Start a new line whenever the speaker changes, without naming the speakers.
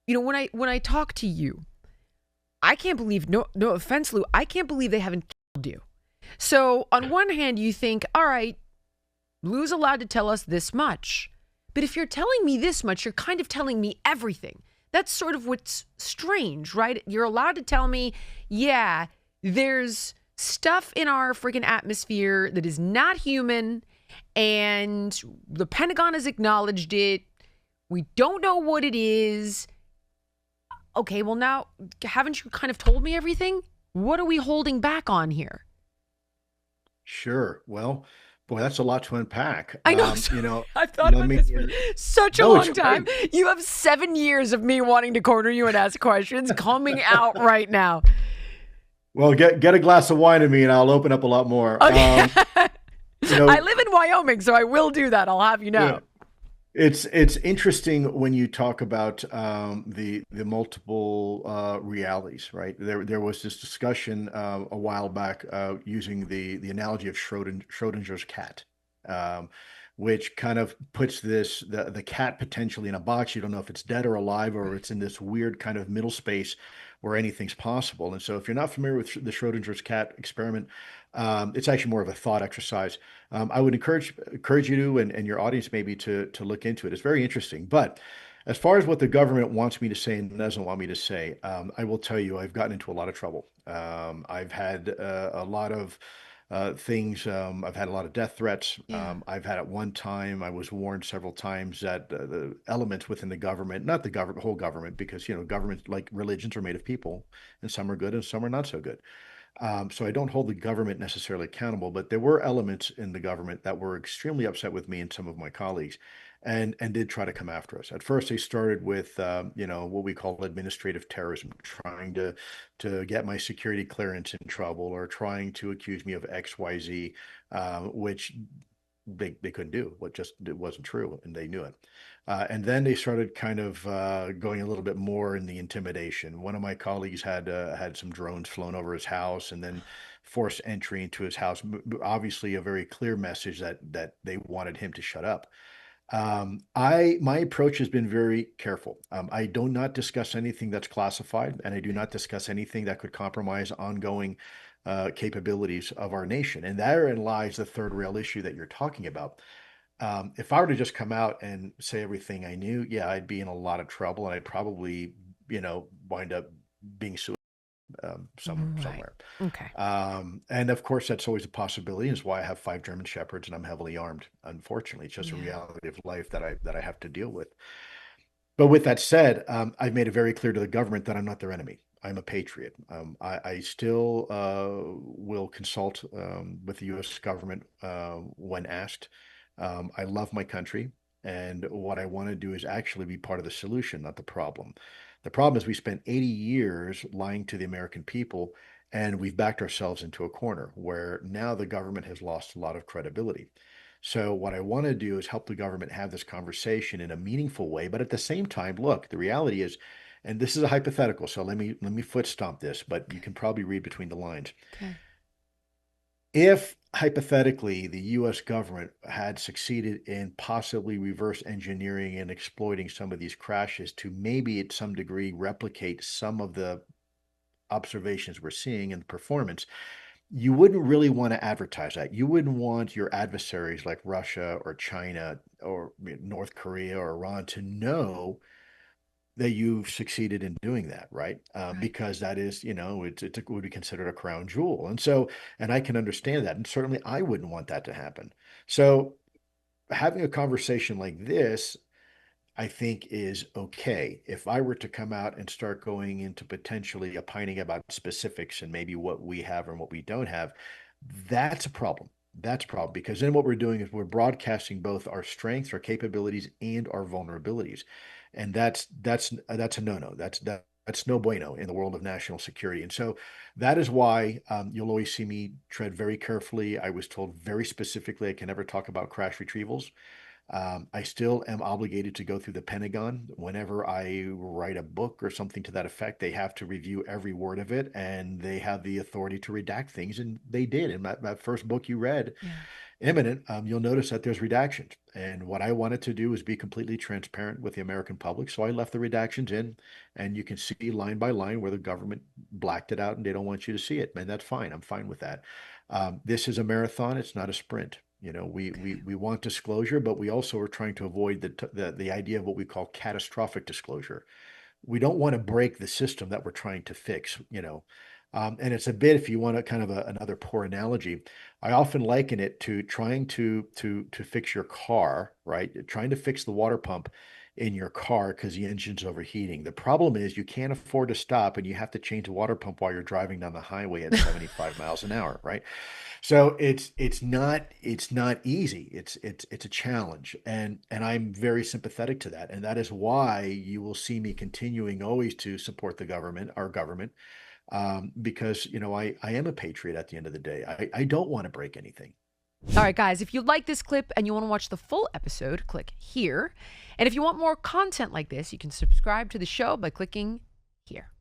when I talk to you, I can't believe, no offense, Lou, I can't believe they haven't killed you. So on one hand, you think, all right, Lou's allowed to tell us this much. But if you're telling me this much, you're kind of telling me everything. That's sort of what's strange, right? You're allowed to tell me, yeah, there's stuff in our freaking atmosphere that is not human, and the Pentagon has acknowledged it. We don't know what it is. Okay, well, now, haven't you kind of told me everything? What are we holding back on here?
Sure. Well, boy, that's a lot to unpack.
I know. I've thought
Let
about
me.
this for such a
No, it's
long time.
great.
You have 7 years of me wanting to corner you and ask questions coming out right now.
Well, get a glass of wine to me, and I'll open up a lot more.
Okay.
You
I
know,
live in Wyoming, so I will do that. I'll have you
yeah.
know.
It's interesting when you talk about the multiple realities, right? There was this discussion a while back using the analogy of Schrodinger's cat, um, which kind of puts the cat potentially in a box. You don't know if it's dead or alive, or it's in this weird kind of middle space where anything's possible. And so, if you're not familiar with the Schrodinger's cat experiment, it's actually more of a thought exercise. I would encourage you to and your audience maybe to look into it. It's very interesting. But as far as what the government wants me to say and doesn't want me to say, I will tell you I've gotten into a lot of trouble. I've had a lot of things. I've had a lot of death threats.
Yeah.
I've had at one time, I was warned several times that the elements within the government, not the government, whole government, because governments like religions are made of people, and some are good and some are not so good. So I don't hold the government necessarily accountable, but there were elements in the government that were extremely upset with me and some of my colleagues, and did try to come after us. At first, they started with what we call administrative terrorism, trying to get my security clearance in trouble or trying to accuse me of X, Y, Z, which they couldn't do. What just it wasn't true, and they knew it. And then they started kind of going a little bit more in the intimidation. One of my colleagues had some drones flown over his house, and then forced entry into his house. Obviously, a very clear message that they wanted him to shut up. I My approach has been very careful. I do not discuss anything that's classified, and I do not discuss anything that could compromise ongoing capabilities of our nation. And therein lies the third rail issue that you're talking about. If I were to just come out and say everything I knew, yeah, I'd be in a lot of trouble, and I'd probably, wind up being sued
Right.
somewhere.
Okay.
And of course, that's always a possibility. Is why I have 5 German shepherds and I'm heavily armed. Unfortunately, it's just a
Yeah.
reality of life that I have to deal with. But with that said, I've made it very clear to the government that I'm not their enemy. I'm a patriot. I still will consult with the U.S. government when asked. I love my country, and what I want to do is actually be part of the solution, not the problem. The problem is we spent 80 years lying to the American people, and we've backed ourselves into a corner where now the government has lost a lot of credibility. So what I want to do is help the government have this conversation in a meaningful way, but at the same time, look, the reality is, and this is a hypothetical, so let me foot stomp this, but you
Okay.
can probably read between the lines.
Okay.
If hypothetically the US government had succeeded in possibly reverse engineering and exploiting some of these crashes to maybe at some degree replicate some of the observations we're seeing in the performance, you wouldn't really want to advertise that. You wouldn't want your adversaries like Russia or China or North Korea or Iran to know that you've succeeded in doing that, right?
Right.
Because that is, it would be considered a crown jewel. And so, and I can understand that. And certainly I wouldn't want that to happen. So having a conversation like this, I think is okay. If I were to come out and start going into potentially opining about specifics and maybe what we have and what we don't have, that's a problem. That's a problem because then what we're doing is we're broadcasting both our strengths, our capabilities, and our vulnerabilities, and that's a no-no. That's no bueno in the world of national security. And so that is why you'll always see me tread very carefully. I was told very specifically I can never talk about crash retrievals. I still am obligated to go through the Pentagon whenever I write a book or something to that effect. They have to review every word of it, and they have the authority to redact things, and they did in that first book you read.
Yeah.
imminent, you'll notice that there's redactions. And what I wanted to do is be completely transparent with the American public. So I left the redactions in, and you can see line by line where the government blacked it out and they don't want you to see it. And that's fine. I'm fine with that. This is a marathon. It's not a sprint. You know, we want disclosure, but we also are trying to avoid the idea of what we call catastrophic disclosure. We don't want to break the system that we're trying to fix, you know. And it's a bit, if you want kind of another poor analogy, I often liken it to trying to fix your car, right? Trying to fix the water pump in your car because the engine's overheating. The problem is you can't afford to stop and you have to change the water pump while you're driving down the highway at 75 miles an hour, right? So it's not easy. It's a challenge, and I'm very sympathetic to that, and that is why you will see me continuing always to support the government, our government, because I am a patriot at the end of the day. I don't want to break anything.
All right, guys, if you like this clip and you want to watch the full episode, click here. And if you want more content like this, you can subscribe to the show by clicking here.